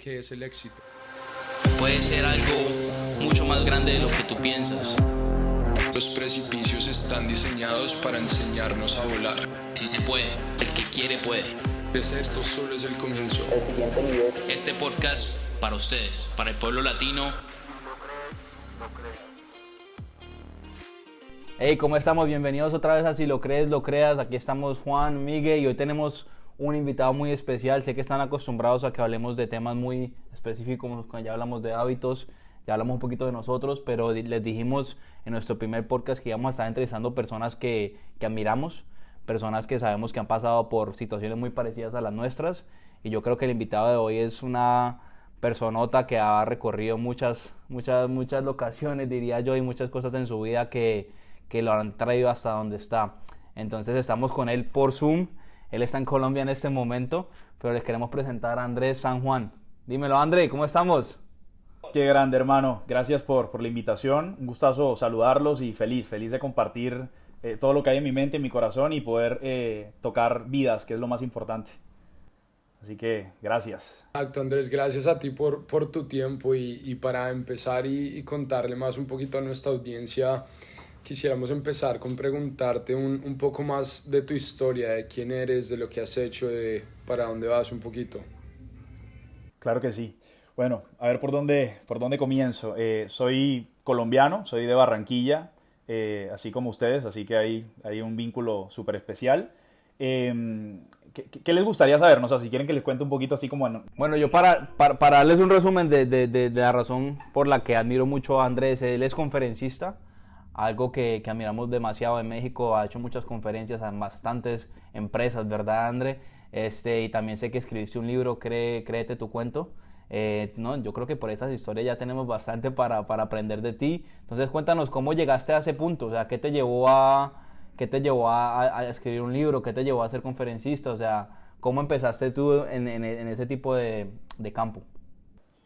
¿Qué es el éxito? Puede ser algo mucho más grande de lo que tú piensas. Los precipicios están diseñados para enseñarnos a volar. Si se puede, el que quiere puede. Esto solo es el comienzo. Este podcast para ustedes, para el pueblo latino. Hey, ¿cómo estamos? Bienvenidos otra vez a Si lo crees, lo creas. Aquí estamos Juan, Miguel y hoy tenemos un invitado muy especial. Sé que están acostumbrados a que hablemos de temas muy específicos, cuando ya hablamos de hábitos, ya hablamos un poquito de nosotros, pero les dijimos en nuestro primer podcast que íbamos a estar entrevistando personas que admiramos, personas que sabemos que han pasado por situaciones muy parecidas a las nuestras, y yo creo que el invitado de hoy es una personota que ha recorrido muchas locaciones, diría yo, y muchas cosas en su vida que lo han traído hasta donde está. Entonces estamos con él por Zoom. Él está en Colombia en este momento, pero les queremos presentar a Andrés San Juan. Dímelo, André, ¿cómo estamos? Qué grande, hermano. Gracias por la invitación. Un gustazo saludarlos y feliz de compartir todo lo que hay en mi mente, en mi corazón y poder tocar vidas, que es lo más importante. Así que gracias. Exacto, Andrés, gracias a ti por tu tiempo y para empezar y contarle más un poquito a nuestra audiencia, quisiéramos empezar con preguntarte un poco más de tu historia, de quién eres, de lo que has hecho, de para dónde vas un poquito. Claro que sí. Bueno, a ver por dónde comienzo. Soy colombiano, soy de Barranquilla, así como ustedes, así que hay un vínculo súper especial. ¿Qué les gustaría saber? No sé, si quieren que les cuente un poquito así como... Bueno, yo para darles un resumen de la razón por la que admiro mucho a Andrés. Él es conferencista, algo que admiramos demasiado en México. Ha hecho muchas conferencias en bastantes empresas, ¿verdad, André? Y también sé que escribiste un libro, Créete tu cuento. No, yo creo que por esas historias ya tenemos bastante para aprender de ti. Entonces cuéntanos cómo llegaste a ese punto, o sea, ¿qué te llevó a escribir un libro? ¿Qué te llevó a ser conferencista? O sea, ¿cómo empezaste tú en ese tipo de campo?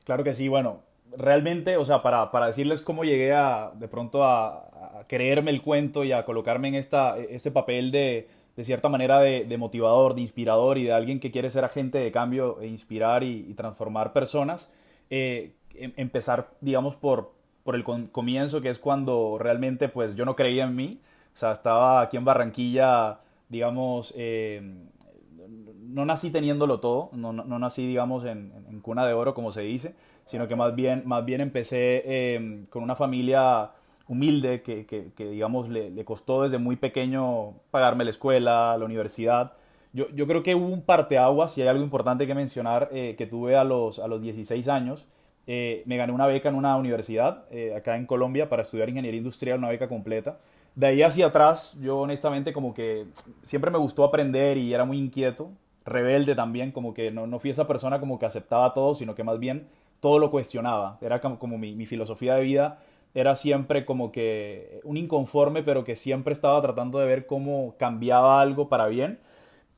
Claro que sí, bueno, realmente, o sea, para decirles cómo llegué de pronto a creerme el cuento y a colocarme en este papel de cierta manera de motivador, de inspirador y de alguien que quiere ser agente de cambio e inspirar y transformar personas, empezar, digamos, por el comienzo, que es cuando realmente pues yo no creía en mí. O sea, estaba aquí en Barranquilla, digamos, no nací teniéndolo todo, no nací, digamos, en cuna de oro, como se dice, sino que más bien empecé con una familia humilde que digamos, le costó desde muy pequeño pagarme la escuela, la universidad. Yo creo que hubo un parteaguas, y hay algo importante que mencionar, que tuve a los 16 años. Me gané una beca en una universidad acá en Colombia para estudiar ingeniería industrial, una beca completa. De ahí hacia atrás, yo honestamente como que siempre me gustó aprender y era muy inquieto, rebelde también, como que no fui esa persona como que aceptaba todo, sino que más bien todo lo cuestionaba. Era como mi filosofía de vida era siempre como que un inconforme, pero que siempre estaba tratando de ver cómo cambiaba algo para bien.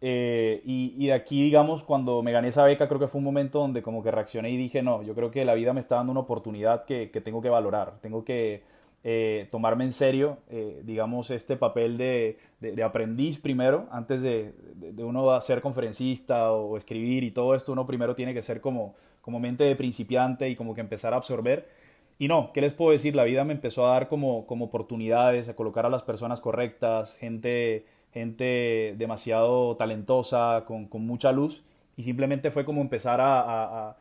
Y de aquí, digamos, cuando me gané esa beca, creo que fue un momento donde como que reaccioné y dije, no, yo creo que la vida me está dando una oportunidad que tengo que valorar, tengo que tomarme en serio, digamos, este papel de aprendiz primero, antes de uno ser conferencista o escribir y todo esto, uno primero tiene que ser como mente de principiante y como que empezar a absorber. Y no, ¿qué les puedo decir? La vida me empezó a dar como oportunidades, a colocar a las personas correctas, gente demasiado talentosa, con mucha luz, y simplemente fue como empezar a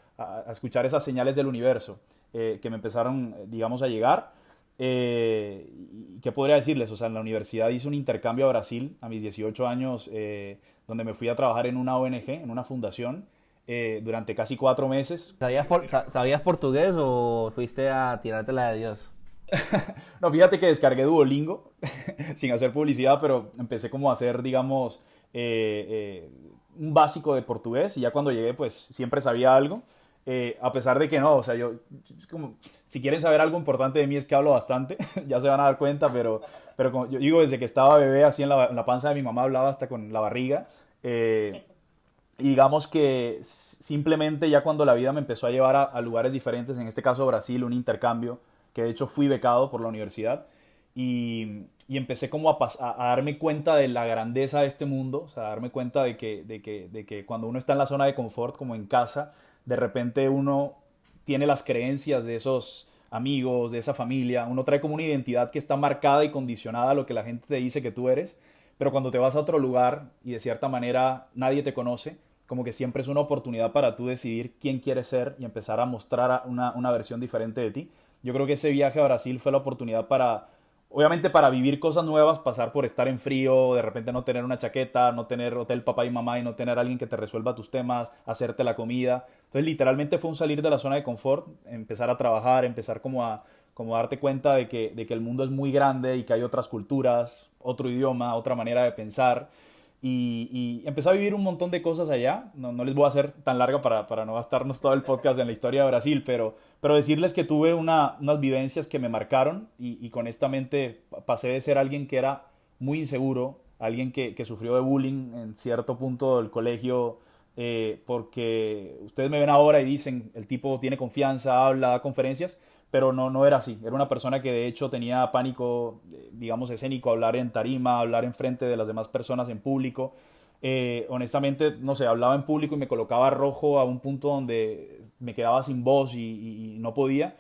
escuchar esas señales del universo que me empezaron, digamos, a llegar. ¿Y qué podría decirles? O sea, en la universidad hice un intercambio a Brasil a mis 18 años, donde me fui a trabajar en una ONG, en una fundación, durante casi 4 meses. ¿Sabías portugués o fuiste a tirártela de Dios? No, fíjate que descargué Duolingo, sin hacer publicidad, pero empecé como a hacer, digamos, un básico de portugués, y ya cuando llegué, pues siempre sabía algo, a pesar de que no, o sea, como, si quieren saber algo importante de mí es que hablo bastante, ya se van a dar cuenta, pero como yo digo, desde que estaba bebé, así en la panza de mi mamá hablaba hasta con la barriga, y digamos que simplemente ya cuando la vida me empezó a llevar a lugares diferentes, en este caso Brasil, un intercambio, que de hecho fui becado por la universidad, y empecé como a darme cuenta de la grandeza de este mundo, o sea, a darme cuenta de que cuando uno está en la zona de confort, como en casa, de repente uno tiene las creencias de esos amigos, de esa familia, uno trae como una identidad que está marcada y condicionada a lo que la gente te dice que tú eres, pero cuando te vas a otro lugar y de cierta manera nadie te conoce, como que siempre es una oportunidad para tú decidir quién quieres ser y empezar a mostrar una versión diferente de ti. Yo creo que ese viaje a Brasil fue la oportunidad para, obviamente para vivir cosas nuevas, pasar por estar en frío, de repente no tener una chaqueta, no tener hotel papá y mamá y no tener alguien que te resuelva tus temas, hacerte la comida. Entonces literalmente fue un salir de la zona de confort, empezar a trabajar, empezar como a darte cuenta de que el mundo es muy grande y que hay otras culturas, otro idioma, otra manera de pensar. Y empecé a vivir un montón de cosas allá. No les voy a hacer tan larga para no gastarnos todo el podcast en la historia de Brasil, pero decirles que tuve unas vivencias que me marcaron y con esta mente pasé de ser alguien que era muy inseguro, alguien que sufrió de bullying en cierto punto del colegio, porque ustedes me ven ahora y dicen, el tipo tiene confianza, habla, da conferencias, pero no era así. Era una persona que de hecho tenía pánico, digamos, escénico, hablar en tarima, hablar en frente de las demás personas en público. Honestamente, no sé, hablaba en público y me colocaba rojo a un punto donde me quedaba sin voz y no podía.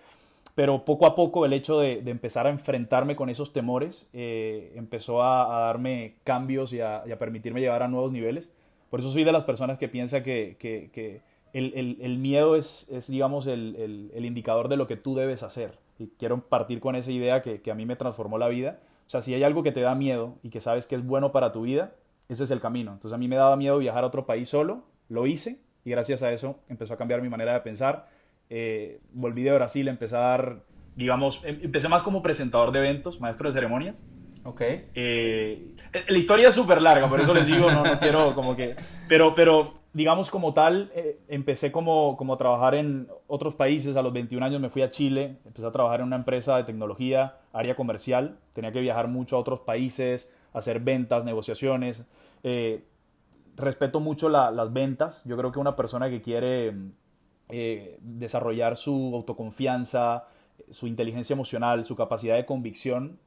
Pero poco a poco el hecho de empezar a enfrentarme con esos temores empezó a darme cambios y a permitirme llegar a nuevos niveles. Por eso soy de las personas que piensa que el miedo es digamos, el indicador de lo que tú debes hacer. Y quiero partir con esa idea que a mí me transformó la vida. O sea, si hay algo que te da miedo y que sabes que es bueno para tu vida, ese es el camino. Entonces a mí me daba miedo viajar a otro país solo, lo hice y gracias a eso empezó a cambiar mi manera de pensar. Volví de Brasil, empecé más como presentador de eventos, maestro de ceremonias. Ok. La historia es súper larga, por eso les digo, no quiero como que... Pero digamos como tal, empecé como a trabajar en otros países. A los 21 años me fui a Chile, empecé a trabajar en una empresa de tecnología, área comercial. Tenía que viajar mucho a otros países, hacer ventas, negociaciones. Respeto mucho las ventas. Yo creo que una persona que quiere desarrollar su autoconfianza, su inteligencia emocional, su capacidad de convicción,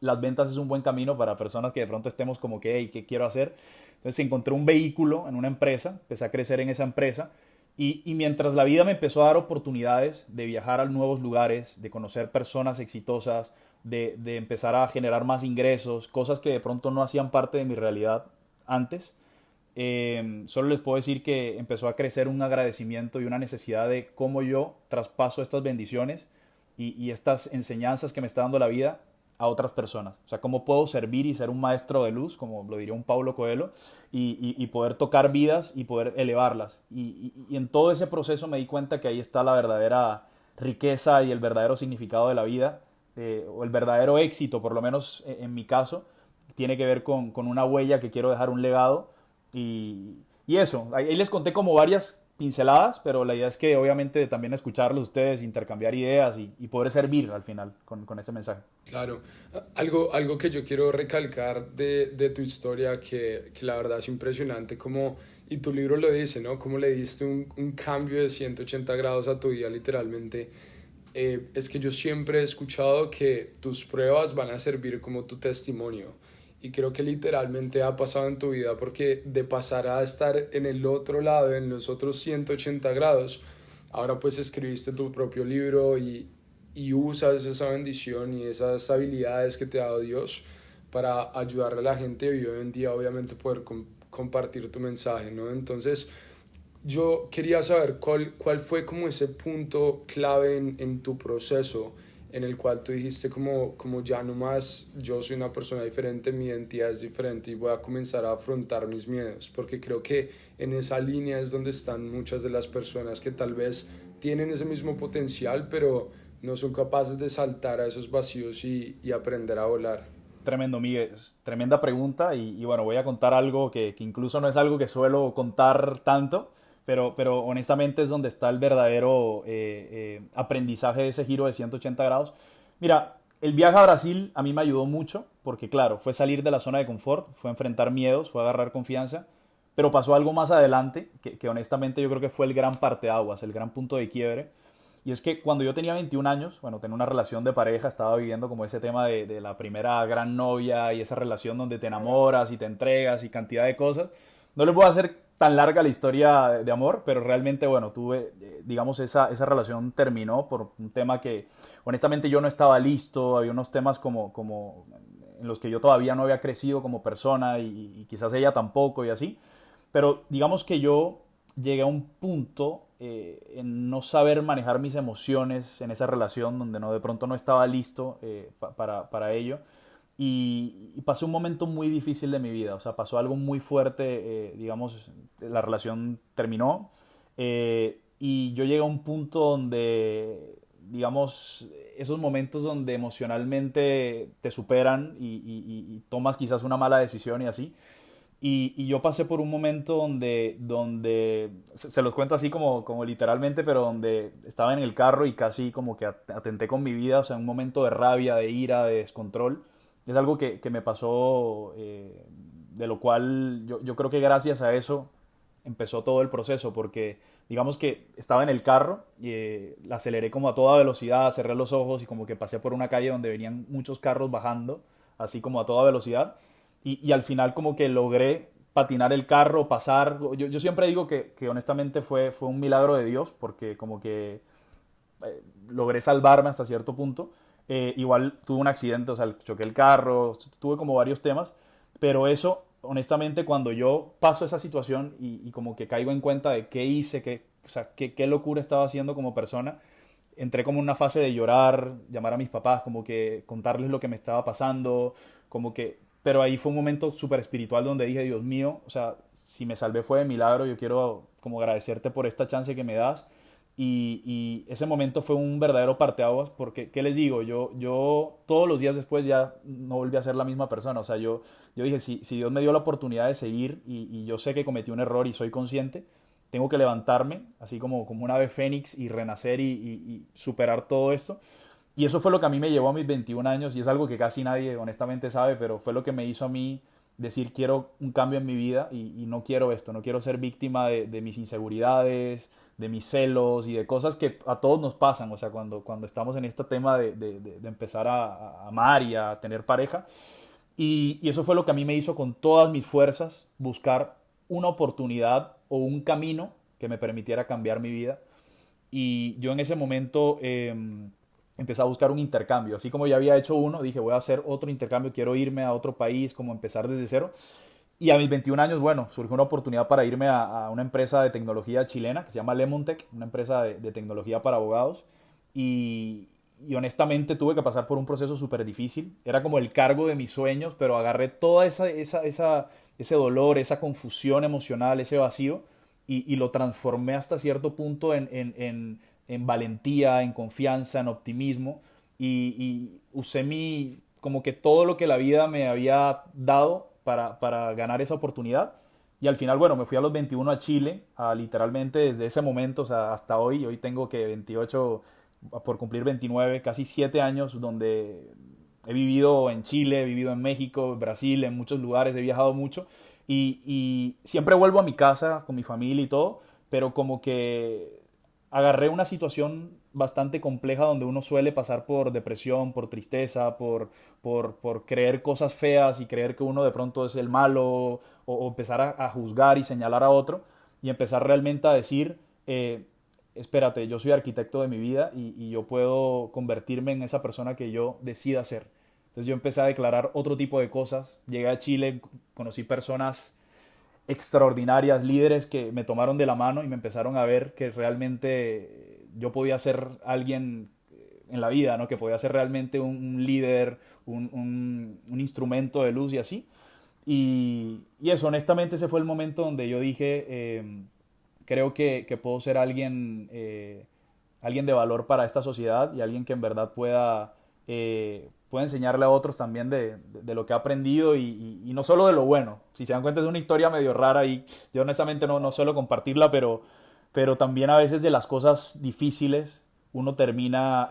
las ventas es un buen camino para personas que de pronto estemos como que, hey, ¿qué quiero hacer? Entonces encontré un vehículo en una empresa, empecé a crecer en esa empresa y mientras la vida me empezó a dar oportunidades de viajar a nuevos lugares, de conocer personas exitosas, de empezar a generar más ingresos, cosas que de pronto no hacían parte de mi realidad antes, solo les puedo decir que empezó a crecer un agradecimiento y una necesidad de cómo yo traspaso estas bendiciones y estas enseñanzas que me está dando la vida a otras personas. O sea, cómo puedo servir y ser un maestro de luz, como lo diría un Paulo Coelho, y poder tocar vidas y poder elevarlas. Y en todo ese proceso me di cuenta que ahí está la verdadera riqueza y el verdadero significado de la vida, o el verdadero éxito, por lo menos en mi caso, tiene que ver con una huella que quiero dejar, un legado. Y eso, ahí les conté como varias pinceladas, pero la idea es que obviamente también escucharlos ustedes, intercambiar ideas y poder servir al final con ese mensaje. Claro, algo que yo quiero recalcar de tu historia que la verdad es impresionante, como, y tu libro lo dice, ¿no? Cómo le diste un cambio de 180 grados a tu vida literalmente. Es que yo siempre he escuchado que tus pruebas van a servir como tu testimonio. Y creo que literalmente ha pasado en tu vida, porque de pasar a estar en el otro lado, en los otros 180 grados, ahora pues escribiste tu propio libro y usas esa bendición y esas habilidades que te ha dado Dios para ayudarle a la gente y hoy en día obviamente poder compartir tu mensaje, ¿no? Entonces yo quería saber cuál fue como ese punto clave en tu proceso en el cual tú dijiste como ya no más, yo soy una persona diferente, mi identidad es diferente y voy a comenzar a afrontar mis miedos, porque creo que en esa línea es donde están muchas de las personas que tal vez tienen ese mismo potencial, pero no son capaces de saltar a esos vacíos y aprender a volar. Tremendo, Miguel. Tremenda pregunta y bueno, voy a contar algo que incluso no es algo que suelo contar tanto, pero honestamente es donde está el verdadero aprendizaje de ese giro de 180 grados. Mira, el viaje a Brasil a mí me ayudó mucho porque, claro, fue salir de la zona de confort, fue enfrentar miedos, fue agarrar confianza, pero pasó algo más adelante que honestamente yo creo que fue el gran parteaguas, el gran punto de quiebre. Y es que cuando yo tenía 21 años, bueno, tenía una relación de pareja, estaba viviendo como ese tema de la primera gran novia y esa relación donde te enamoras y te entregas y cantidad de cosas. no les voy a hacer tan larga la historia de amor, pero realmente, bueno, tuve, digamos, esa relación terminó por un tema que, honestamente, yo no estaba listo. Había unos temas como en los que yo todavía no había crecido como persona y quizás ella tampoco y así. Pero digamos que yo llegué a un punto en no saber manejar mis emociones en esa relación donde de pronto no estaba listo para ello. Y pasé un momento muy difícil de mi vida, o sea, pasó algo muy fuerte, digamos, la relación terminó y yo llegué a un punto donde, digamos, esos momentos donde emocionalmente te superan y tomas quizás una mala decisión y así. Y yo pasé por un momento donde se los cuento así como literalmente, pero donde estaba en el carro y casi como que atenté con mi vida, o sea, un momento de rabia, de ira, de descontrol. Es algo que me pasó, de lo cual yo creo que gracias a eso empezó todo el proceso, porque digamos que estaba en el carro y la aceleré como a toda velocidad, cerré los ojos y como que pasé por una calle donde venían muchos carros bajando, así como a toda velocidad, y al final como que logré patinar el carro, pasar. Yo siempre digo que honestamente fue un milagro de Dios, porque como que logré salvarme hasta cierto punto. Igual tuve un accidente, o sea, choqué el carro, tuve como varios temas, pero eso, honestamente, cuando yo paso esa situación y como que caigo en cuenta de qué hice, o sea, qué locura estaba haciendo como persona, entré como en una fase de llorar, llamar a mis papás, como que contarles lo que me estaba pasando, como que, pero ahí fue un momento súper espiritual donde dije, Dios mío, o sea, si me salvé fue de milagro, yo quiero como agradecerte por esta chance que me das. Y ese momento fue un verdadero parteaguas, porque, ¿qué les digo? Yo todos los días después ya no volví a ser la misma persona. O sea, yo dije, si Dios me dio la oportunidad de seguir y yo sé que cometí un error y soy consciente, tengo que levantarme, así como un ave fénix y renacer y superar todo esto. Y eso fue lo que a mí me llevó a mis 21 años y es algo que casi nadie honestamente sabe, pero fue lo que me hizo a mí decir quiero un cambio en mi vida y no quiero esto, no quiero ser víctima de mis inseguridades, de mis celos y de cosas que a todos nos pasan, o sea, cuando estamos en este tema de empezar a amar y a tener pareja. Y eso fue lo que a mí me hizo con todas mis fuerzas buscar una oportunidad o un camino que me permitiera cambiar mi vida. Y yo en ese momento empecé a buscar un intercambio. Así como ya había hecho uno, dije voy a hacer otro intercambio, quiero irme a otro país, como empezar desde cero. Y a mis 21 años, bueno, surgió una oportunidad para irme a una empresa de tecnología chilena que se llama Lemontech, una empresa de tecnología para abogados. Y honestamente tuve que pasar por un proceso súper difícil. Era como el cargo de mis sueños, pero agarré toda ese dolor, esa confusión emocional, ese vacío, y lo transformé hasta cierto punto en valentía, en confianza, en optimismo. Y usé como que todo lo que la vida me había dado para ganar esa oportunidad. Y al final, bueno, me fui a los 21 a Chile, literalmente desde ese momento, o sea, hasta hoy. Hoy tengo que 28 por cumplir 29, casi 7 años, donde he vivido en Chile, he vivido en México, Brasil, en muchos lugares, he viajado mucho. Y siempre vuelvo a mi casa con mi familia y todo, pero como que agarré una situación bastante compleja donde uno suele pasar por depresión, por tristeza, por creer cosas feas y creer que uno de pronto es el malo o empezar a juzgar y señalar a otro y empezar realmente a decir, espérate, yo soy arquitecto de mi vida y yo puedo convertirme en esa persona que yo decida ser. Entonces yo empecé a declarar otro tipo de cosas, llegué a Chile, conocí personas extraordinarias, líderes que me tomaron de la mano y me empezaron a ver que realmente yo podía ser alguien en la vida, ¿no? Que podía ser realmente un líder, un instrumento de luz y así. Y eso, honestamente, ese fue el momento donde yo dije, creo que puedo ser alguien de valor para esta sociedad y alguien que en verdad pueda enseñarle a otros también de lo que ha aprendido y no solo de lo bueno. Si se dan cuenta es una historia medio rara y yo honestamente no suelo compartirla, pero también a veces de las cosas difíciles uno termina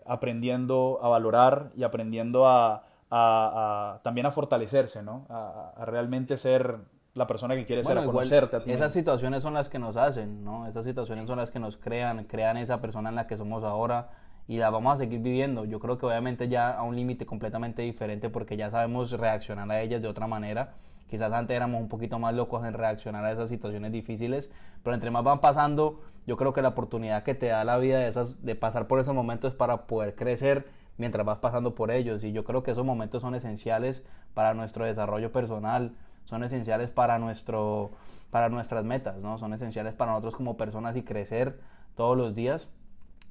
aprendiendo a valorar y aprendiendo también a fortalecerse, ¿no? A realmente ser la persona que quiere ser, a conocerte a ti mismo. Esas situaciones son las que nos hacen, ¿no? Esas situaciones son las que nos crean esa persona en la que somos ahora y la vamos a seguir viviendo. Yo creo que obviamente ya a un límite completamente diferente porque ya sabemos reaccionar a ellas de otra manera Quizás antes éramos un poquito más locos en reaccionar a esas situaciones difíciles, pero entre más van pasando, yo creo que la oportunidad que te da la vida de pasar por esos momentos es para poder crecer mientras vas pasando por ellos. Y yo creo que esos momentos son esenciales para nuestro desarrollo personal, son esenciales para nuestras metas, ¿no? Son esenciales para nosotros como personas y crecer todos los días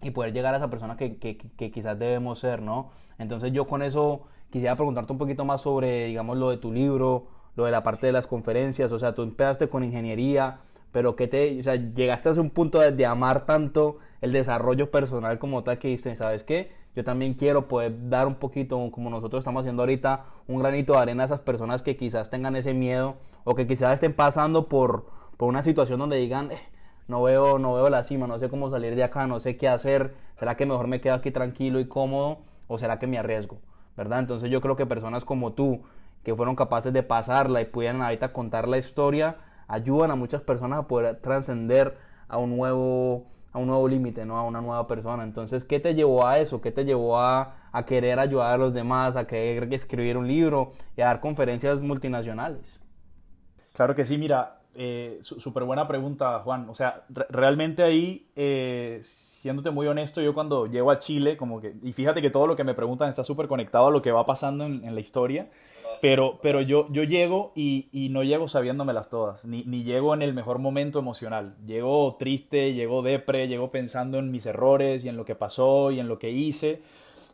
y poder llegar a esa persona que quizás debemos ser, ¿no? Entonces yo con eso quisiera preguntarte un poquito más sobre, digamos, lo de tu libro, lo de la parte de las conferencias. O sea, tú empezaste con ingeniería, pero o sea, llegaste a un punto de amar tanto el desarrollo personal como tal que dijiste, ¿sabes qué? Yo también quiero poder dar un poquito, como nosotros estamos haciendo ahorita, un granito de arena a esas personas que quizás tengan ese miedo o que quizás estén pasando por una situación donde digan, no veo la cima, no sé cómo salir de acá, no sé qué hacer, ¿será que mejor me quedo aquí tranquilo y cómodo o será que me arriesgo? ¿Verdad? Entonces yo creo que personas como tú, que fueron capaces de pasarla y pudieran ahorita contar la historia, ayudan a muchas personas a poder trascender a un nuevo límite, ¿no? A una nueva persona. Entonces, ¿qué te llevó a eso? ¿Qué te llevó a querer ayudar a los demás, a querer escribir un libro y a dar conferencias multinacionales? Claro que sí, mira, súper buena pregunta, Juan. O sea, realmente ahí, siéndote muy honesto, yo cuando llego a Chile, como que, y fíjate que todo lo que me preguntan está súper conectado a lo que va pasando en la historia, pero yo llego y no llego sabiéndomelas todas, ni llego en el mejor momento emocional. Llego triste, llego depre, llego pensando en mis errores y en lo que pasó y en lo que hice,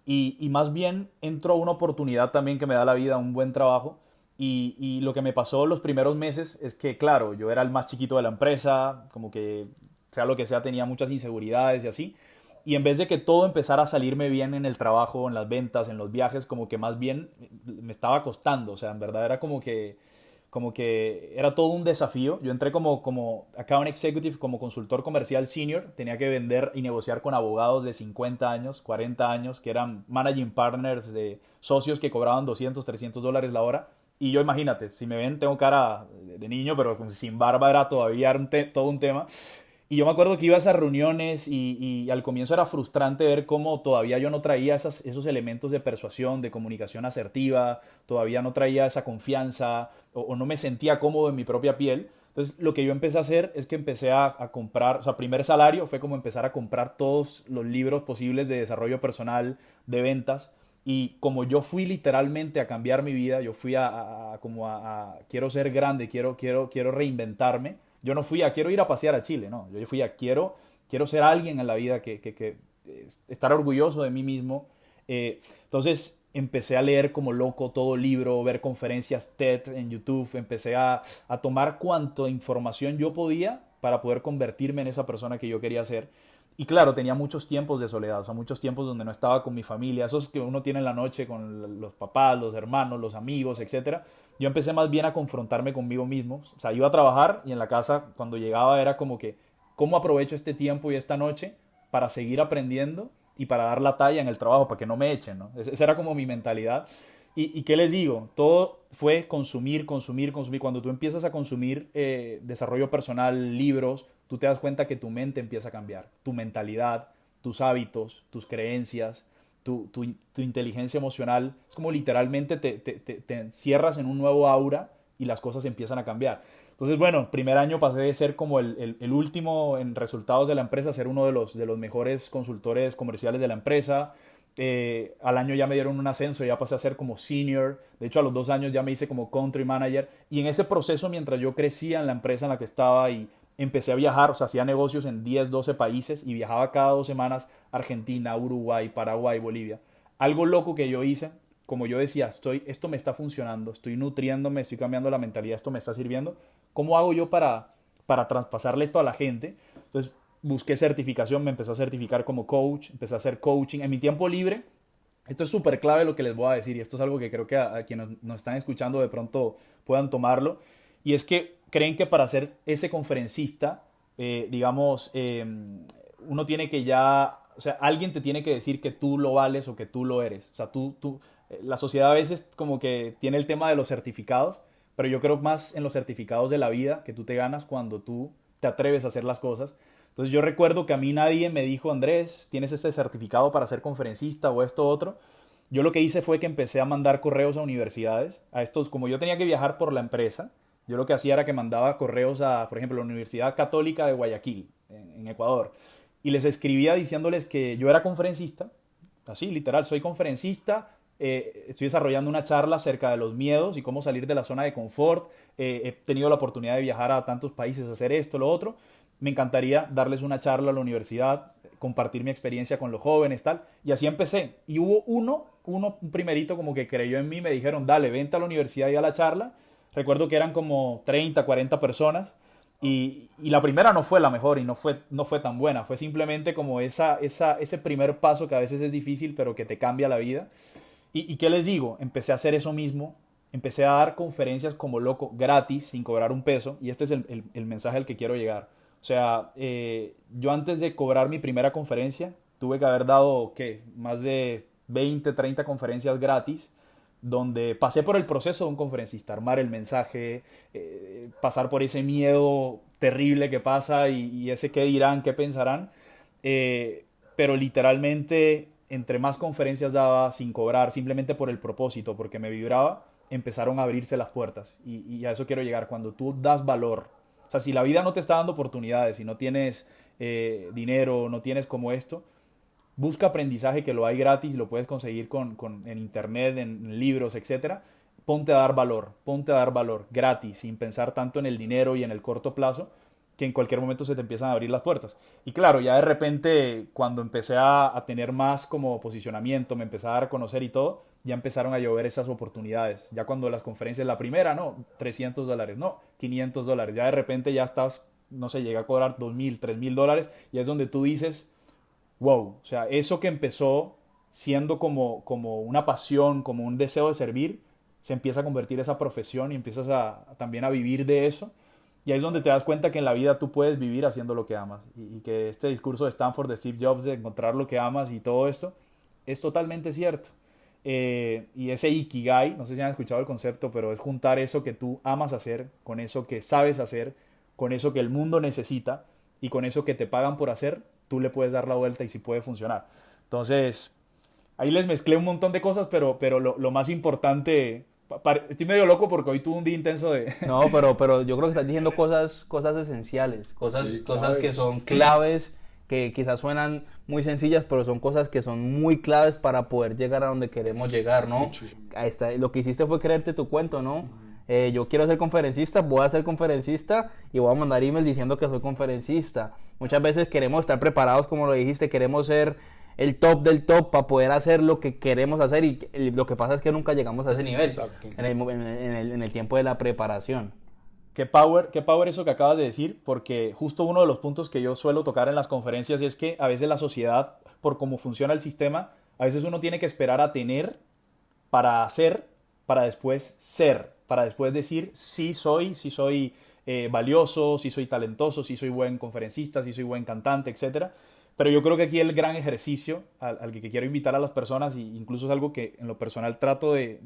y más bien entro a una oportunidad también que me da la vida, un buen trabajo. Y lo que me pasó los primeros meses es que, claro, yo era el más chiquito de la empresa, como que sea lo que sea, tenía muchas inseguridades y así. Y en vez de que todo empezara a salirme bien en el trabajo, en las ventas, en los viajes, como que más bien me estaba costando. O sea, en verdad era como que era todo un desafío. Yo entré como account executive, como consultor comercial senior. Tenía que vender y negociar con abogados de 50 años, 40 años, que eran managing partners de socios que cobraban $200, $300 la hora. Y yo, imagínate, si me ven, tengo cara de niño, pero sin barba era todavía todo un tema. Y yo me acuerdo que iba a esas reuniones y al comienzo era frustrante ver cómo todavía yo no traía esos elementos de persuasión, de comunicación asertiva, todavía no traía esa confianza o no me sentía cómodo en mi propia piel. Entonces, lo que yo empecé a hacer es que empecé a comprar, o sea, primer salario fue como empezar a comprar todos los libros posibles de desarrollo personal, de ventas. Y como yo fui literalmente a cambiar mi vida, yo fui quiero ser grande, quiero reinventarme. Yo no fui quiero ir a pasear a Chile, no. Yo fui quiero ser alguien en la vida, que estar orgulloso de mí mismo. Entonces empecé a leer como loco todo libro, ver conferencias TED en YouTube, empecé a tomar cuanto información yo podía para poder convertirme en esa persona que yo quería ser. Y claro, tenía muchos tiempos de soledad, o sea, muchos tiempos donde no estaba con mi familia, esos que uno tiene en la noche con los papás, los hermanos, los amigos, etcétera. Yo empecé más bien a confrontarme conmigo mismo, o sea, iba a trabajar y en la casa cuando llegaba era como que, ¿cómo aprovecho este tiempo y esta noche para seguir aprendiendo y para dar la talla en el trabajo, para que no me echen, ¿no? Esa era como mi mentalidad. ¿Y qué les digo? Todo fue consumir. Cuando tú empiezas a consumir desarrollo personal, libros, tú te das cuenta que tu mente empieza a cambiar. Tu mentalidad, tus hábitos, tus creencias, tu inteligencia emocional. Es como literalmente te encierras en un nuevo aura y las cosas empiezan a cambiar. Entonces, bueno, primer año pasé de ser como el último en resultados de la empresa a ser uno de los mejores consultores comerciales de la empresa. Al año ya me dieron un ascenso, ya pasé a ser como senior. De hecho, a los 2 años ya me hice como country manager. Y en ese proceso, mientras yo crecía en la empresa en la que estaba y empecé a viajar, o sea, hacía negocios en 10, 12 países y viajaba cada 2 semanas a Argentina, Uruguay, Paraguay, Bolivia. Algo loco que yo hice, como yo decía, esto me está funcionando, estoy nutriéndome, estoy cambiando la mentalidad, esto me está sirviendo. ¿Cómo hago yo para traspasarle esto a la gente? Entonces, busqué certificación, me empecé a certificar como coach, empecé a hacer coaching. En mi tiempo libre, esto es súper clave lo que les voy a decir y esto es algo que creo que a quienes nos están escuchando de pronto puedan tomarlo. Y es que creen que para ser ese conferencista, uno tiene que o sea, alguien te tiene que decir que tú lo vales o que tú lo eres. O sea, la sociedad a veces como que tiene el tema de los certificados, pero yo creo más en los certificados de la vida que tú te ganas cuando tú te atreves a hacer las cosas. Entonces yo recuerdo que a mí nadie me dijo, Andrés, ¿tienes este certificado para ser conferencista o esto otro? yo lo que hice fue que empecé a mandar correos a universidades, a estos, como yo tenía que viajar por la empresa, yo lo que hacía era que mandaba correos a, por ejemplo, la Universidad Católica de Guayaquil, en Ecuador, y les escribía diciéndoles que yo era conferencista, así, literal, soy conferencista, estoy desarrollando una charla acerca de los miedos y cómo salir de la zona de confort, he tenido la oportunidad de viajar a tantos países, hacer esto, lo otro, me encantaría darles una charla a la universidad, compartir mi experiencia con los jóvenes, tal, y así empecé. Y hubo un primerito como que creyó en mí, me dijeron, dale, vente a la universidad y a la charla. Recuerdo que eran como 30, 40 personas, y la primera no fue la mejor y no fue tan buena, fue simplemente como ese primer paso que a veces es difícil, pero que te cambia la vida. ¿Y qué les digo? Empecé a hacer eso mismo, empecé a dar conferencias como loco, gratis, sin cobrar un peso, y este es el mensaje al que quiero llegar. O sea, yo antes de cobrar mi primera conferencia, tuve que haber dado, ¿qué? Más de 20, 30 conferencias gratis, donde pasé por el proceso de un conferencista, armar el mensaje, pasar por ese miedo terrible que pasa y ese qué dirán, qué pensarán, pero literalmente entre más conferencias daba sin cobrar, simplemente por el propósito, porque me vibraba, empezaron a abrirse las puertas y a eso quiero llegar, cuando tú das valor. O sea, si la vida no te está dando oportunidades, si no tienes dinero, no tienes como esto, busca aprendizaje que lo hay gratis, lo puedes conseguir en internet, en libros, etcétera. Ponte a dar valor, gratis, sin pensar tanto en el dinero y en el corto plazo, que en cualquier momento se te empiezan a abrir las puertas. Y claro, ya de repente, cuando empecé a tener más como posicionamiento, me empecé a dar a conocer y todo, ya empezaron a llover esas oportunidades. Ya cuando las conferencias, la primera, no, $300, no, $500. Ya de repente ya estás, no sé, llega a cobrar $2,000, $3,000, y es donde tú dices, wow, o sea, eso que empezó siendo como una pasión, como un deseo de servir, se empieza a convertir esa profesión y empiezas también a vivir de eso. Y ahí es donde te das cuenta que en la vida tú puedes vivir haciendo lo que amas. Y que este discurso de Stanford, de Steve Jobs, de encontrar lo que amas y todo esto, es totalmente cierto. Y ese Ikigai, no sé si han escuchado el concepto, pero es juntar eso que tú amas hacer, con eso que sabes hacer, con eso que el mundo necesita y con eso que te pagan por hacer, tú le puedes dar la vuelta y sí puede funcionar. Entonces, ahí les mezclé un montón de cosas, pero lo más importante... Estoy medio loco porque hoy tuve un día intenso de... No, pero yo creo que estás diciendo cosas esenciales, cosas que son claves, que quizás suenan muy sencillas, pero son cosas que son muy claves para poder llegar a donde queremos llegar, ¿no? Ahí está, lo que hiciste fue creerte tu cuento, ¿no? Yo quiero ser conferencista, voy a ser conferencista y voy a mandar email diciendo que soy conferencista. Muchas veces queremos estar preparados, como lo dijiste, queremos ser el top del top para poder hacer lo que queremos hacer y lo que pasa es que nunca llegamos a ese nivel en el tiempo de la preparación. Qué power eso que acabas de decir, porque justo uno de los puntos que yo suelo tocar en las conferencias es que a veces la sociedad, por cómo funciona el sistema, a veces uno tiene que esperar a tener para hacer, para después ser, para después decir sí soy valioso, sí soy talentoso, sí soy buen conferencista, sí soy buen cantante, etcétera. Pero yo creo que aquí el gran ejercicio al que quiero invitar a las personas, y incluso es algo que en lo personal trato de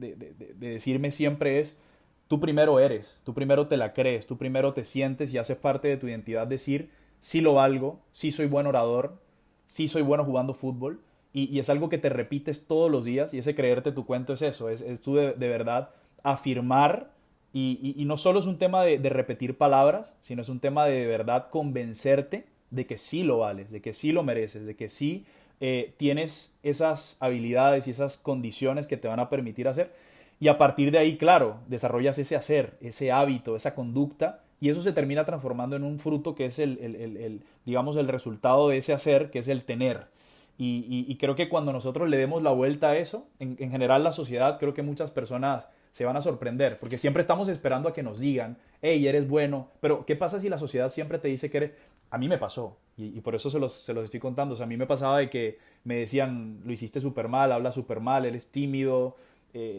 decirme siempre es, tú primero eres, tú primero te la crees, tú primero te sientes y haces parte de tu identidad decir, sí lo valgo, sí soy buen orador, sí soy bueno jugando fútbol, y es algo que te repites todos los días, y ese creerte tu cuento es eso, es tú de verdad afirmar, y no solo es un tema de repetir palabras, sino es un tema de verdad convencerte de que sí lo vales, de que sí lo mereces, de que sí tienes esas habilidades y esas condiciones que te van a permitir hacer. Y a partir de ahí, claro, desarrollas ese hacer, ese hábito, esa conducta, y eso se termina transformando en un fruto que es digamos, el resultado de ese hacer, que es el tener. Y creo que cuando nosotros le demos la vuelta a eso, en general la sociedad, creo que muchas personas se van a sorprender, porque siempre estamos esperando a que nos digan, hey, eres bueno, pero ¿qué pasa si la sociedad siempre te dice que eres... A mí me pasó, y por eso se los estoy contando, o sea, a mí me pasaba de que me decían, lo hiciste súper mal, hablas súper mal, eres tímido,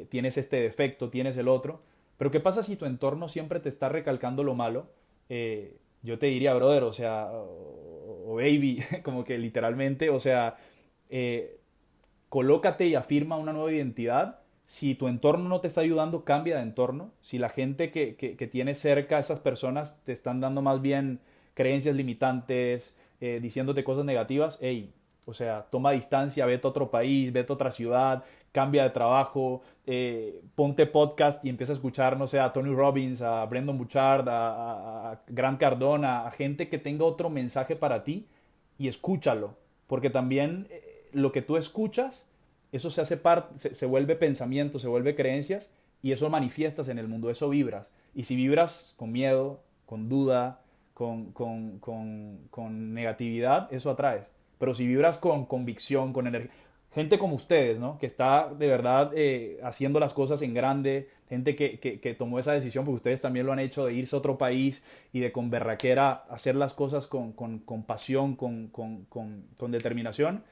tienes este defecto, tienes el otro, pero ¿qué pasa si tu entorno siempre te está recalcando lo malo? Yo te diría, brother, o sea, o baby, como que literalmente, o sea, colócate y afirma una nueva identidad. Si tu entorno no te está ayudando, cambia de entorno. Si la gente que tienes cerca, esas personas, te están dando más bien creencias limitantes, diciéndote cosas negativas, hey, O sea, toma distancia, vete a otro país, vete a otra ciudad, cambia de trabajo, ponte podcast y empieza a escuchar, no sé, a Tony Robbins, a Brendon Burchard, a Grant Cardone, a gente que tenga otro mensaje para ti y escúchalo. Porque también lo que tú escuchas, eso se hace parte, se vuelve pensamiento, se vuelve creencias y eso manifiestas en el mundo, eso vibras. Y si vibras con miedo, con duda, con negatividad, eso atraes. Pero si vibras con convicción, con energía, gente como ustedes, ¿no? Que está de verdad haciendo las cosas en grande, gente que tomó esa decisión, porque ustedes también lo han hecho, de irse a otro país y de con berraquera hacer las cosas con pasión, con determinación,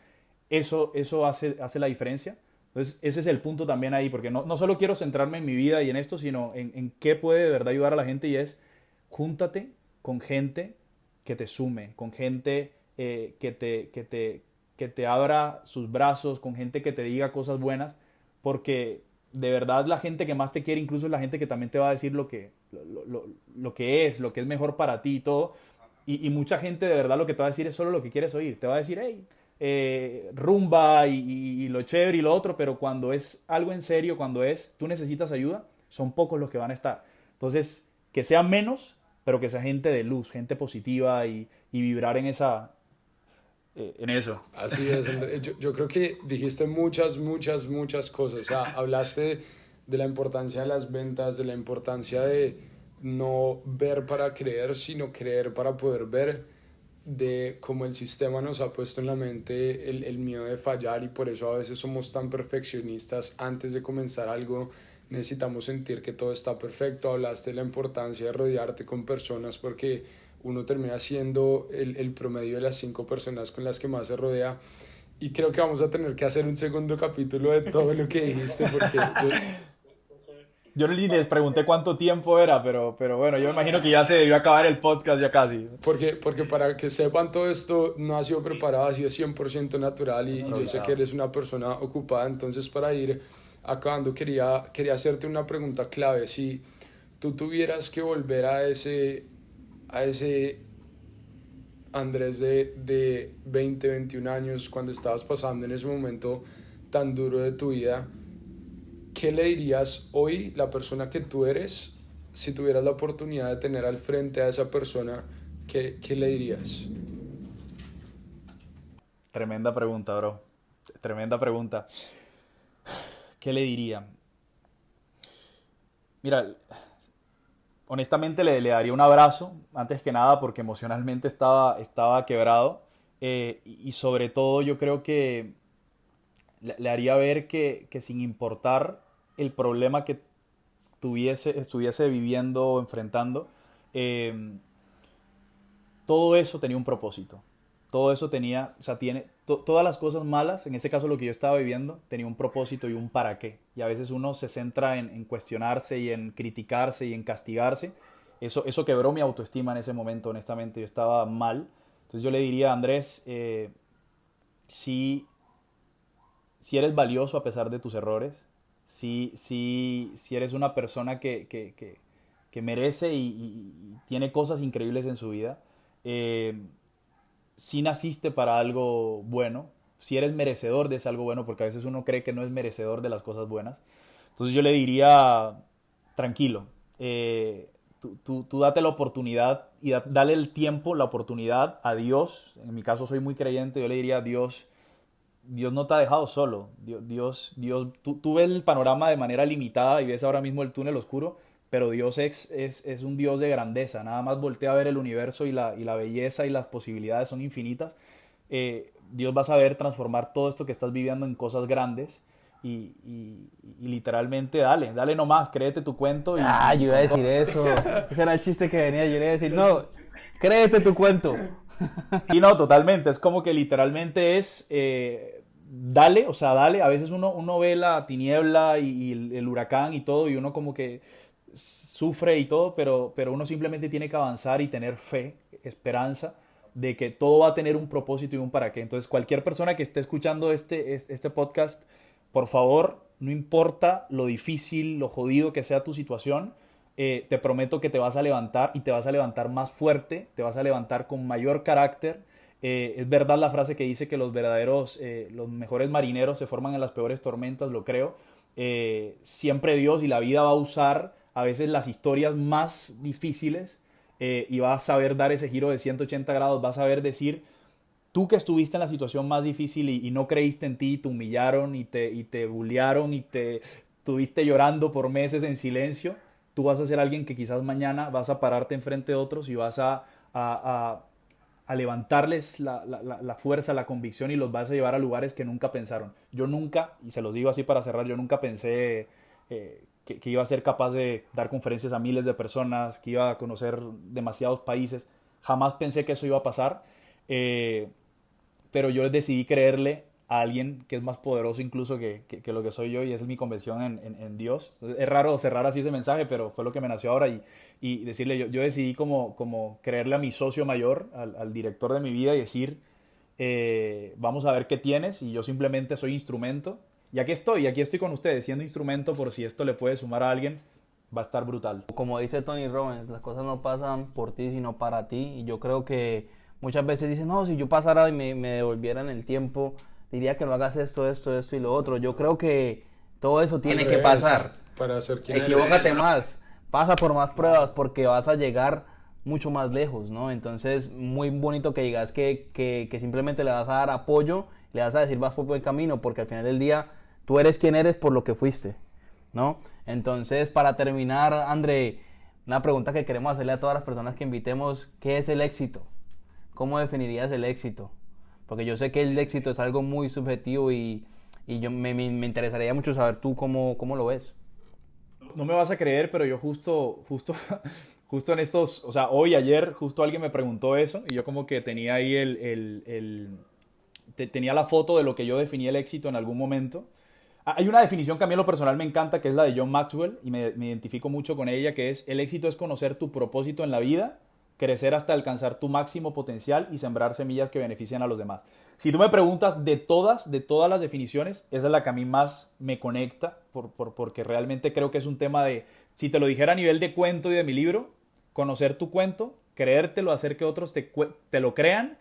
eso hace la diferencia. Entonces ese es el punto también ahí, porque no solo quiero centrarme en mi vida y en esto, sino en qué puede de verdad ayudar a la gente, y es júntate con gente que te sume, con gente que te abra sus brazos, con gente que te diga cosas buenas, porque de verdad la gente que más te quiere incluso es la gente que también te va a decir lo que es mejor para ti y todo. Y mucha gente de verdad lo que te va a decir es solo lo que quieres oír. Te va a decir, hey, rumba y lo chévere y lo otro, pero cuando es algo en serio, cuando tú necesitas ayuda, son pocos los que van a estar. Entonces, que sean menos, pero que sea gente de luz, gente positiva y vibrar en eso. Así es, Andrés. Yo creo que dijiste muchas cosas. O sea, hablaste de la importancia de las ventas, de la importancia de no ver para creer, sino creer para poder ver, de cómo el sistema nos ha puesto en la mente el miedo de fallar, y por eso a veces somos tan perfeccionistas. Antes de comenzar algo necesitamos sentir que todo está perfecto. Hablaste de la importancia de rodearte con personas, porque uno termina siendo el promedio de las 5 personas con las que más se rodea. Y creo que vamos a tener que hacer un segundo capítulo de todo lo que dijiste, porque yo ni les pregunté cuánto tiempo era, pero bueno, yo me imagino que ya se debió acabar el podcast ya casi. Porque para que sepan, todo esto no ha sido preparado, ha sido 100% natural, y yo sé que eres una persona ocupada. Entonces, para ir acabando, quería hacerte una pregunta clave. Si tú tuvieras que volver a ese Andrés de 20, 21 años, cuando estabas pasando en ese momento tan duro de tu vida, ¿qué le dirías hoy, la persona que tú eres, si tuvieras la oportunidad de tener al frente a esa persona? ¿Qué le dirías? Tremenda pregunta, bro. Tremenda pregunta. ¿Qué le diría? Mira, honestamente le daría un abrazo, antes que nada, porque emocionalmente estaba quebrado. Y sobre todo yo creo que le haría ver que sin importar el problema que estuviese viviendo o enfrentando, todo eso tenía un propósito. Todo eso tenía, o sea, todas las cosas malas, en ese caso lo que yo estaba viviendo, tenía un propósito y un para qué. Y a veces uno se centra en cuestionarse y en criticarse y en castigarse. Eso quebró mi autoestima en ese momento, honestamente. Yo estaba mal. Entonces yo le diría a Andrés, si eres valioso a pesar de tus errores, si eres una persona que merece y tiene cosas increíbles en su vida, si naciste para algo bueno, si eres merecedor de ese algo bueno, porque a veces uno cree que no es merecedor de las cosas buenas. Entonces yo le diría, tranquilo, tú date la oportunidad y dale el tiempo, la oportunidad a Dios. En mi caso soy muy creyente, yo le diría a Dios no te ha dejado solo. Dios, tú ves el panorama de manera limitada y ves ahora mismo el túnel oscuro, pero Dios es un Dios de grandeza. Nada más voltea a ver el universo y la belleza y las posibilidades son infinitas. Dios va a saber transformar todo esto que estás viviendo en cosas grandes y literalmente dale nomás, créete tu cuento. Yo iba a decir eso. Ese era el chiste que venía. Yo le iba a decir, no, créete tu cuento. Y no, totalmente. Es como que literalmente es dale, o sea, dale. A veces uno ve la tiniebla y el huracán y todo, y uno como que sufre y todo, pero uno simplemente tiene que avanzar y tener fe, esperanza de que todo va a tener un propósito y un para qué. Entonces, cualquier persona que esté escuchando este podcast, por favor, no importa lo difícil, lo jodido que sea tu situación, te prometo que te vas a levantar, y te vas a levantar más fuerte, te vas a levantar con mayor carácter, Es verdad la frase que dice que los mejores marineros se forman en las peores tormentas, lo creo. Siempre Dios y la vida va a usar a veces las historias más difíciles y va a saber dar ese giro de 180 grados, va a saber decir, tú que estuviste en la situación más difícil y no creíste en ti, te humillaron y te bullearon y te estuviste llorando por meses en silencio, tú vas a ser alguien que quizás mañana vas a pararte enfrente de otros y vas a levantarles la fuerza, la convicción y los vas a llevar a lugares que nunca pensaron. Yo nunca, y se los digo así para cerrar, yo nunca pensé que iba a ser capaz de dar conferencias a miles de personas, que iba a conocer demasiados países. Jamás pensé que eso iba a pasar, pero yo decidí creerle a alguien que es más poderoso incluso que lo que soy yo, y esa es mi convicción en Dios. Es raro cerrar así ese mensaje, pero fue lo que me nació ahora, y decirle, yo decidí como creerle a mi socio mayor, al director de mi vida, y decir, vamos a ver qué tienes, y yo simplemente soy instrumento, y aquí estoy con ustedes, siendo instrumento por si esto le puede sumar a alguien, va a estar brutal. Como dice Tony Robbins, las cosas no pasan por ti, sino para ti, y yo creo que muchas veces dicen, no, si yo pasara y me devolvieran el tiempo, diría que no hagas esto y lo otro. Yo creo que todo eso tiene que pasar. Para ser quien Equivócate eres. más, pasa por más pruebas porque vas a llegar mucho más lejos, ¿no? Entonces, muy bonito que digas que simplemente le vas a dar apoyo, le vas a decir vas por buen camino, porque al final del día tú eres quien eres por lo que fuiste, ¿no? Entonces, para terminar, André, una pregunta que queremos hacerle a todas las personas que invitemos, ¿qué es el éxito? ¿Cómo definirías el éxito? Porque yo sé que el éxito es algo muy subjetivo y me interesaría mucho saber tú cómo lo ves. No me vas a creer, pero yo justo en estos, o sea, hoy, ayer, justo alguien me preguntó eso y yo como que tenía ahí tenía la foto de lo que yo definía el éxito en algún momento. Hay una definición que a mí en lo personal me encanta, que es la de John Maxwell, y me identifico mucho con ella, que es: el éxito es conocer tu propósito en la vida, crecer hasta alcanzar tu máximo potencial y sembrar semillas que benefician a los demás. Si tú me preguntas de todas las definiciones, esa es la que a mí más me conecta, porque realmente creo que es un tema de, si te lo dijera a nivel de cuento y de mi libro, conocer tu cuento, creértelo, hacer que otros te lo crean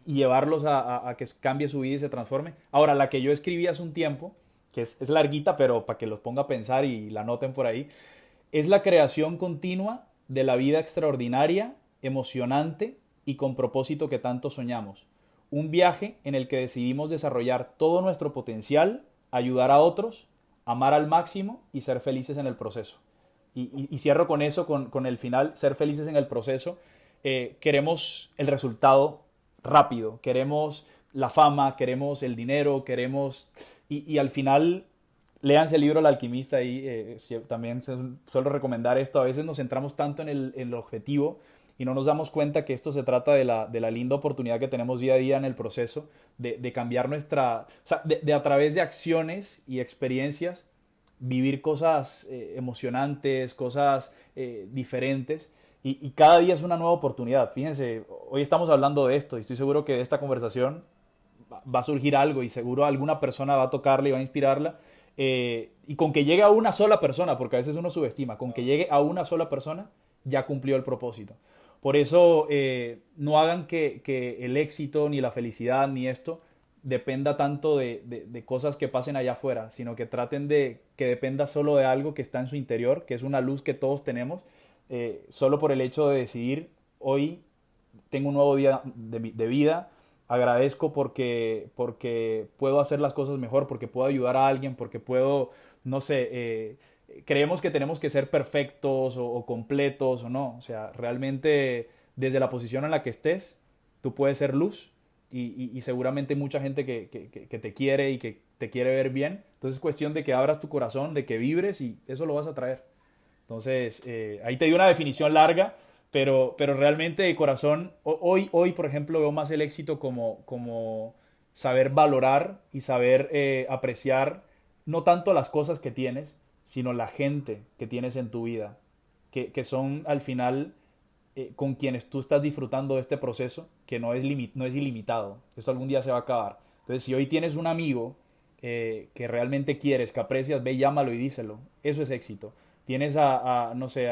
y llevarlos a que cambie su vida y se transforme. Ahora, la que yo escribí hace un tiempo, que es larguita, pero para que los ponga a pensar y la noten por ahí, es la creación continua de la vida extraordinaria, emocionante y con propósito que tanto soñamos. Un viaje en el que decidimos desarrollar todo nuestro potencial, ayudar a otros, amar al máximo y ser felices en el proceso. Y cierro con eso, con el final, ser felices en el proceso. Queremos el resultado rápido, queremos la fama, queremos el dinero, y al final, léanse el libro El Alquimista, y también suelo recomendar esto. A veces nos centramos tanto en el objetivo y no nos damos cuenta que esto se trata de la linda oportunidad que tenemos día a día en el proceso de cambiar o sea, de a través de acciones y experiencias, vivir cosas emocionantes, cosas diferentes, y cada día es una nueva oportunidad. Fíjense, hoy estamos hablando de esto y estoy seguro que de esta conversación va a surgir algo y seguro alguna persona va a tocarla y va a inspirarla. Y con que llegue a una sola persona, porque a veces uno subestima, con que llegue a una sola persona, ya cumplió el propósito. Por eso no hagan que el éxito, ni la felicidad, ni esto dependa tanto de cosas que pasen allá afuera, sino que traten de que dependa solo de algo que está en su interior, que es una luz que todos tenemos, solo por el hecho de decidir: hoy tengo un nuevo día de vida, agradezco porque puedo hacer las cosas mejor, porque puedo ayudar a alguien, porque puedo, no sé, creemos que tenemos que ser perfectos o completos o no. O sea, realmente desde la posición en la que estés, tú puedes ser luz, y seguramente hay mucha gente que te quiere y que te quiere ver bien. Entonces es cuestión de que abras tu corazón, de que vibres, y eso lo vas a traer. Entonces, ahí te di una definición larga, pero realmente de corazón, hoy, por ejemplo, veo más el éxito como saber valorar y saber apreciar no tanto las cosas que tienes, sino la gente que tienes en tu vida, que son al final con quienes tú estás disfrutando de este proceso, que no es ilimitado. Esto algún día se va a acabar. Entonces, si hoy tienes un amigo que realmente quieres, que aprecias, ve, llámalo y díselo. Eso es éxito. tienes no sé,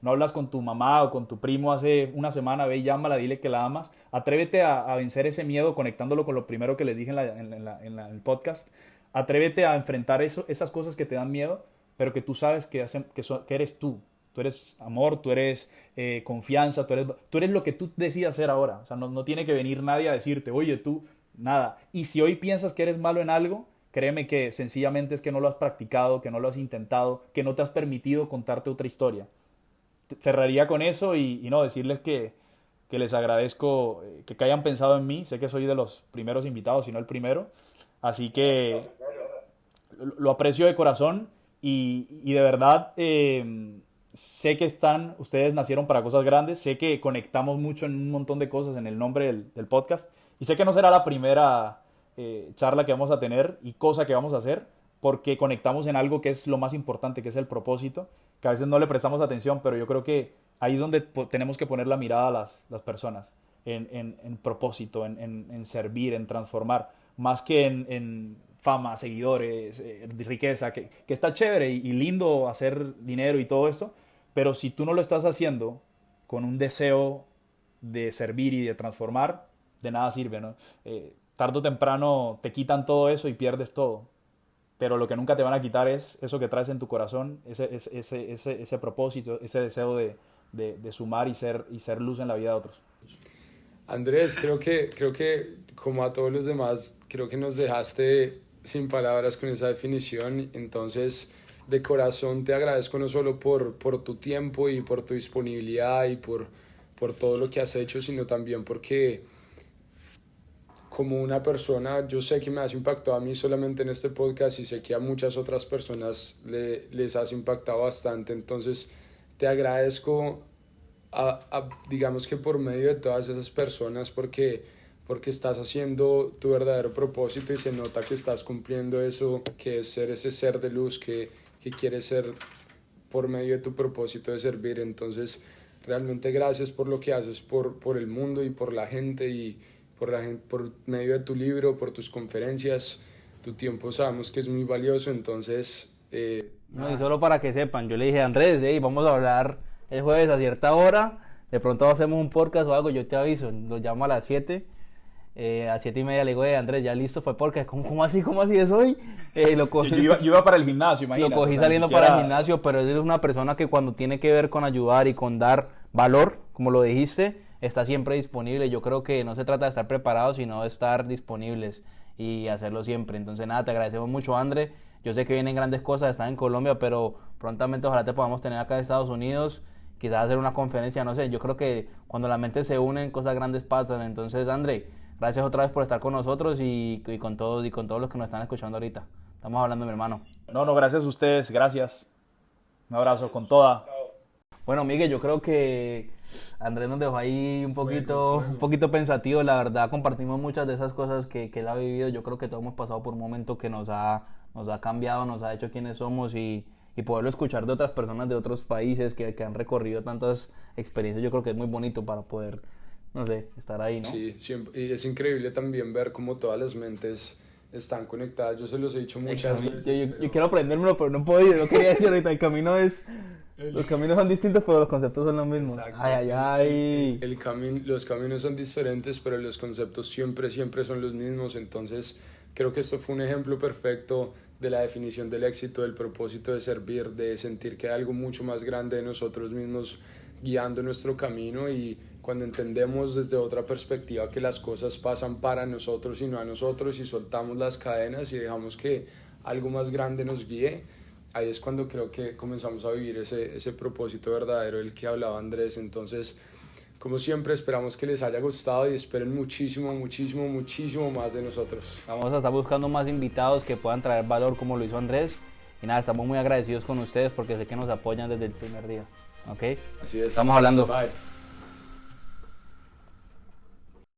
no hablas con tu mamá o con tu primo hace una semana, ve y llámala, dile que la amas. Atrévete a vencer ese miedo conectándolo con lo primero que les dije en el podcast. Atrévete a enfrentar esas cosas que te dan miedo, pero que tú sabes que eres tú. Tú eres amor, tú eres confianza, tú eres lo que tú decidas ser ahora. O sea, no tiene que venir nadie a decirte, oye, tú, nada. Y si hoy piensas que eres malo en algo, créeme que sencillamente es que no lo has practicado, que no lo has intentado, que no te has permitido contarte otra historia. Cerraría con eso y no, decirles que les agradezco que hayan pensado en mí. Sé que soy de los primeros invitados, si no el primero. Así que lo aprecio de corazón y de verdad sé que ustedes nacieron para cosas grandes. Sé que conectamos mucho en un montón de cosas en el nombre del podcast. Y sé que no será la primera charla que vamos a tener y cosa que vamos a hacer, porque conectamos en algo que es lo más importante, que es el propósito, que a veces no le prestamos atención, pero yo creo que ahí es donde tenemos que poner la mirada a las personas, en propósito, en servir, en transformar, más que en fama, seguidores, riqueza, que está chévere y lindo hacer dinero y todo esto, pero si tú no lo estás haciendo con un deseo de servir y de transformar, de nada sirve, ¿no? Tarde o temprano te quitan todo eso y pierdes todo. Pero lo que nunca te van a quitar es eso que traes en tu corazón, ese propósito, ese deseo de sumar y ser luz en la vida de otros. Andrés, creo que como a todos los demás, creo que nos dejaste sin palabras con esa definición. Entonces, de corazón te agradezco no solo por tu tiempo y por tu disponibilidad y por todo lo que has hecho, sino también porque como una persona, yo sé que me has impactado a mí solamente en este podcast y sé que a muchas otras personas les has impactado bastante. Entonces te agradezco digamos que por medio de todas esas personas porque estás haciendo tu verdadero propósito y se nota que estás cumpliendo eso, que es ser ese ser de luz que quieres ser por medio de tu propósito de servir. Entonces realmente gracias por lo que haces por el mundo y por la gente y por medio de tu libro, por tus conferencias. Tu tiempo sabemos que es muy valioso, entonces... No, y solo para que sepan, yo le dije a Andrés, vamos a hablar el jueves a cierta hora, de pronto hacemos un podcast o algo, yo te aviso, lo llamo a las 7, a 7:30 le digo, Andrés, ya listo fue podcast, ¿cómo así es hoy? Lo cogí, yo iba para el gimnasio, imagínate. Lo cogí saliendo para el gimnasio, pero él es una persona que cuando tiene que ver con ayudar y con dar valor, como lo dijiste, está siempre disponible. Yo creo que no se trata de estar preparados, sino de estar disponibles y hacerlo siempre. Entonces nada, te agradecemos mucho, André. Yo sé que vienen grandes cosas, están en Colombia, pero prontamente ojalá te podamos tener acá en Estados Unidos, quizás hacer una conferencia, no sé. Yo creo que cuando la mente se une, cosas grandes pasan. Entonces, André, gracias otra vez por estar con nosotros y con todos los que nos están escuchando ahorita. Estamos hablando, mi hermano. No, gracias a ustedes, gracias. Un abrazo con toda. Bueno, Miguel, yo creo que Andrés nos dejó ahí un poquito pensativo. La verdad, compartimos muchas de esas cosas que él ha vivido. Yo creo que todos hemos pasado por un momento que nos ha cambiado, nos ha hecho quienes somos y poderlo escuchar de otras personas de otros países que han recorrido tantas experiencias. Yo creo que es muy bonito para poder, no sé, estar ahí, ¿no? Sí, siempre, y es increíble también ver cómo todas las mentes están conectadas. Yo se los he dicho muchas veces. Yo quiero aprendérmelo, pero no he podido. No quería decir ahorita, los caminos son distintos, pero los conceptos son los mismos. Exacto. Ay. Los caminos son diferentes, pero los conceptos siempre son los mismos. Entonces, creo que esto fue un ejemplo perfecto de la definición del éxito, del propósito de servir, de sentir que hay algo mucho más grande de nosotros mismos guiando nuestro camino, y cuando entendemos desde otra perspectiva que las cosas pasan para nosotros y no a nosotros, y soltamos las cadenas y dejamos que algo más grande nos guíe, ahí es cuando creo que comenzamos a vivir ese propósito verdadero del que hablaba Andrés. Entonces, como siempre, esperamos que les haya gustado y esperen muchísimo más de nosotros. Vamos a estar buscando más invitados que puedan traer valor como lo hizo Andrés. Y nada, estamos muy agradecidos con ustedes porque sé que nos apoyan desde el primer día. ¿Ok? Así es. Estamos hablando. Bye.